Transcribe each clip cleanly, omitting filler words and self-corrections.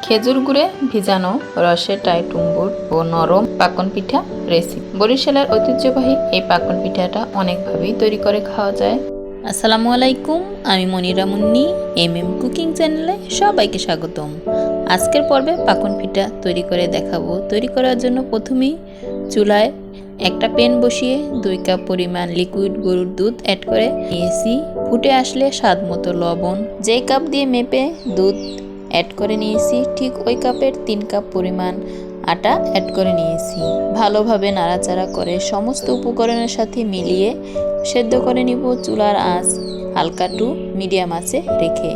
খেজুর গুড়ে ভিজানো রসে টাইটুম্বুর ও নরম পাকন পিঠা রেসিপি। বরিশালের ঐতিহ্যবাহী এই পাকন পিঠাটা অনেকভাবেই তৈরি করে খাওয়া যায়। আসসালামু আলাইকুম, আমি মনিরা মুন্নি, কুকিং চ্যানেলে সবাইকে স্বাগতম। আজকের পর্বে পাকন পিঠা তৈরি করে দেখাবো। তৈরি করার জন্য প্রথমেই চুলায় একটা প্যান বসিয়ে 2 কাপ পরিমাণ লিকুইড গরুর দুধ অ্যাড করে নিয়েছি। ফুটে আসলে স্বাদ মতো লবণ, যেই কাপ দিয়ে মেপে দুধ অ্যাড করে নিয়েছি ঠিক ওই কাপের 3 কাপ পরিমাণ আটা অ্যাড করে নিয়েছি। ভালোভাবে নাড়াচাড়া করে সমস্ত উপকরণের সাথে মিলিয়ে সেদ্ধ করে নিব চুলার আঁচ হালকা টু মিডিয়াম আঁচে রেখে।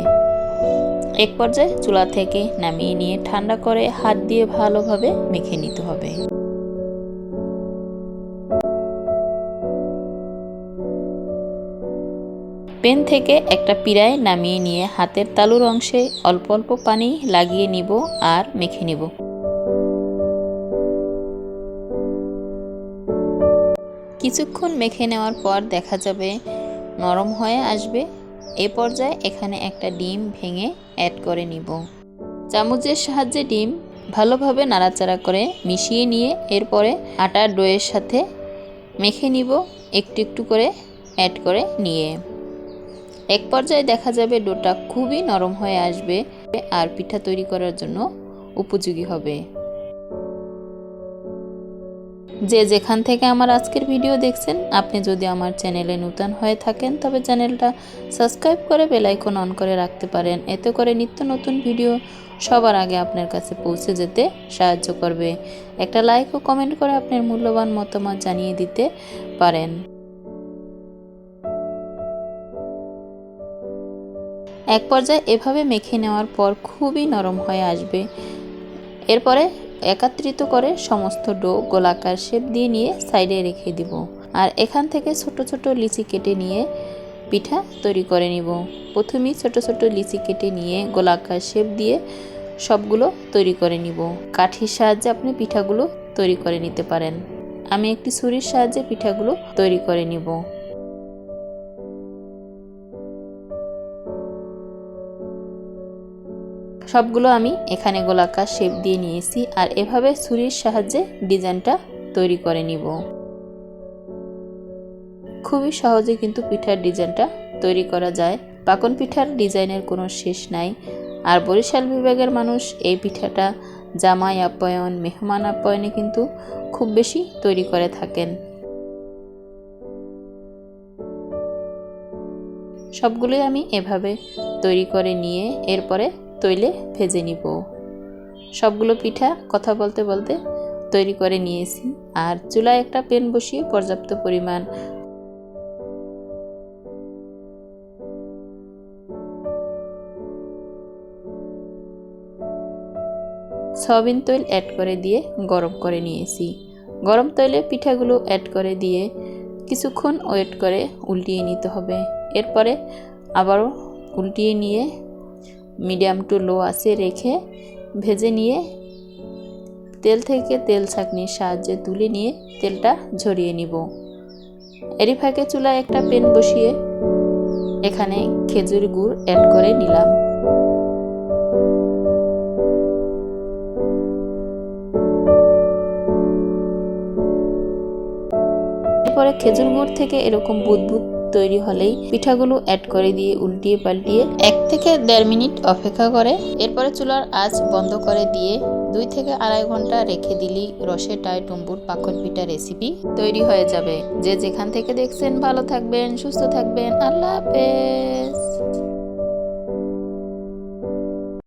এক পর্যায়ে চুলা থেকে নামিয়ে নিয়ে ঠান্ডা করে হাত দিয়ে ভালোভাবে মেখে নিতে হবে। প্যান থেকে একটা পিড়ায় নামিয়ে নিয়ে হাতের তালুর অংশে অল্প অল্প পানি লাগিয়ে নিব আর মেখে নিব। কিছুক্ষণ মেখে নেওয়ার পর দেখা যাবে নরম হয়ে আসবে। এ পর্যায়ে এখানে একটা ডিম ভেঙে অ্যাড করে নিব। চামচের সাহায্যে ডিম ভালোভাবে নাড়াচাড়া করে মিশিয়ে নিয়ে এরপরে আটার ডোয়ের সাথে মেখে নিব, একটু একটু করে অ্যাড করে নিয়ে। এক পর্যায়ে দেখা যাবে ডোটা খুবই নরম হয়ে আসবে আর পিঠা তৈরি করার জন্য উপযোগী হবে। যে যেখান থেকে আমার আজকের ভিডিও দেখছেন, আপনি যদি আমার চ্যানেলে নতুন হয়ে থাকেন তবে চ্যানেলটা সাবস্ক্রাইব করে বেল আইকন অন করে রাখতে পারেন। এতে করে নিত্য নতুন ভিডিও সবার আগে আপনার কাছে পৌঁছে যেতে সাহায্য করবে। একটা লাইক ও কমেন্ট করে আপনার মূল্যবান মতামত জানিয়ে দিতে পারেন। এক পর্যায়ে এভাবে মেখে নেওয়ার পর খুবই নরম হয়ে আসবে। এরপরে একত্রিত করে সমস্ত ডো গোলাকার শেপ দিয়ে নিয়ে সাইডে রেখে দিব। আর এখান থেকে ছোট ছোট লিচি কেটে নিয়ে পিঠা তৈরি করে নিব। প্রথমেই ছোট ছোট লিচি কেটে নিয়ে গোলাকার শেপ দিয়ে সবগুলো তৈরি করে নিব। কাঠির সাহায্যে আপনি পিঠাগুলো তৈরি করে নিতে পারেন। আমি একটি ছুরির সাহায্যে পিঠাগুলো তৈরি করে নিব। সবগুলো আমি এখানে গোলাকার শেপ দিয়ে নিয়েছি আর এভাবে ছুরির সাহায্যে ডিজাইনটা তৈরি করে নিব। খুবই সহজে কিন্তু পিঠার ডিজাইনটা তৈরি করা যায়। পাকন পিঠার ডিজাইনের কোনো শেষ নাই। আর বরিশাল বিভাগের মানুষ এই পিঠাটা জামাই আপ্যায়ন, মেহমান আপ্যায়নে কিন্তু খুব বেশি তৈরি করে থাকেন। সবগুলোই আমি এভাবে তৈরি করে নিয়ে এরপরে তৈলে ভেজে নিব। সবগুলো পিঠা কথা বলতে বলতে তৈরি করে নিয়েছি। আর চুলায় একটা প্যান বসিয়ে পর্যাপ্ত পরিমাণ সয়াবিন তেল অ্যাড করে দিয়ে গরম করে নিয়েছি। গরম তেলে পিঠাগুলো অ্যাড করে দিয়ে কিছুক্ষণ ওয়েট করে উল্টিয়ে নিতে হবে। এরপরে আবারও উল্টিয়ে নিয়ে মিডিয়াম টু লো আঁচে রেখে ভেজে নিয়ে তেল থেকে তেল ছাঁকনির সাহায্যে তুলে নিয়ে তেলটা ঝরিয়ে নিব। এরই ফাঁকে চুলায় একটা প্যান বসিয়ে এখানে খেজুর গুড় অ্যাড করে নিলাম। এরপরে খেজুর গুড় থেকে এরকম বুদবুদ তৈরি হলেই পিঠাগুলো অ্যাড করে দিয়ে উল্টিয়ে পাল্টিয়ে 1 থেকে 1.5 মিনিট অপেক্ষা করে এরপরে চুলার আঁচ বন্ধ করে দিয়ে 2 থেকে 2.5 ঘন্টা রেখে দিলেই রসে টাইটুম্বুর পাকন পিঠা রেসিপি তৈরি হয়ে যাবে। যে যেখান থেকে দেখছেন ভালো থাকবেন, সুস্থ থাকবেন। আল্লাহ হাফেজ।